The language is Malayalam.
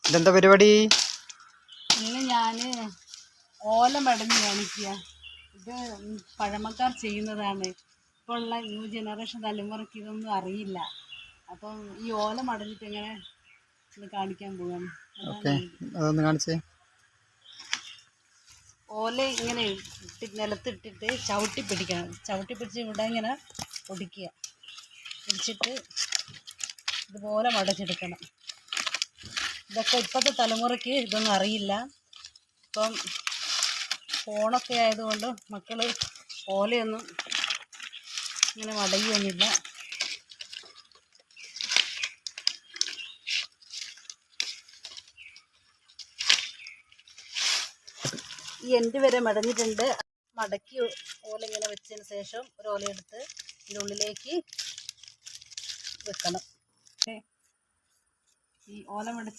ഇതെന്താ പരിപാടി? ഇന്ന് ഞാൻ ഓല മടഞ്ഞ് കാണിക്കുക. ഇത് പഴമക്കാർ ചെയ്യുന്നതാണ്. ഇപ്പോൾ ഉള്ള ന്യൂ ജനറേഷൻ തലമുറയ്ക്ക് ഇതൊന്നും അറിയില്ല. അപ്പം ഈ ഓല മടഞ്ഞിട്ട് എങ്ങനെ ഇത് കാണിക്കാൻ പോവാണ്. അതൊന്ന് കാണിച്ചേ. ഓല ഇങ്ങനെ നിലത്തിട്ടിട്ട് ചവിട്ടി പിടിക്കണം. ചവിട്ടി പിടിച്ച് ഇവിടെ ഇങ്ങനെ പൊടിക്കുക. പിടിച്ചിട്ട് ഇതുപോലെ മടച്ചെടുക്കണം. ഇതൊക്കെ ഇപ്പോഴത്തെ തലമുറയ്ക്ക് ഇതൊന്നും അറിയില്ല. ഇപ്പം ഫോണൊക്കെ ആയതുകൊണ്ട് മക്കൾ ഓലയൊന്നും ഇങ്ങനെ മടങ്ങിയൊന്നുമില്ല. ഈ എൻഡ് വരെ മടഞ്ഞിട്ടുണ്ട്. മടക്കി ഓല ഇങ്ങനെ വെച്ചതിന് ശേഷം ഒരു ഓല എടുത്ത് ഇതിനുള്ളിലേക്ക് വെക്കണം. ഈ ഓല മടച്ച്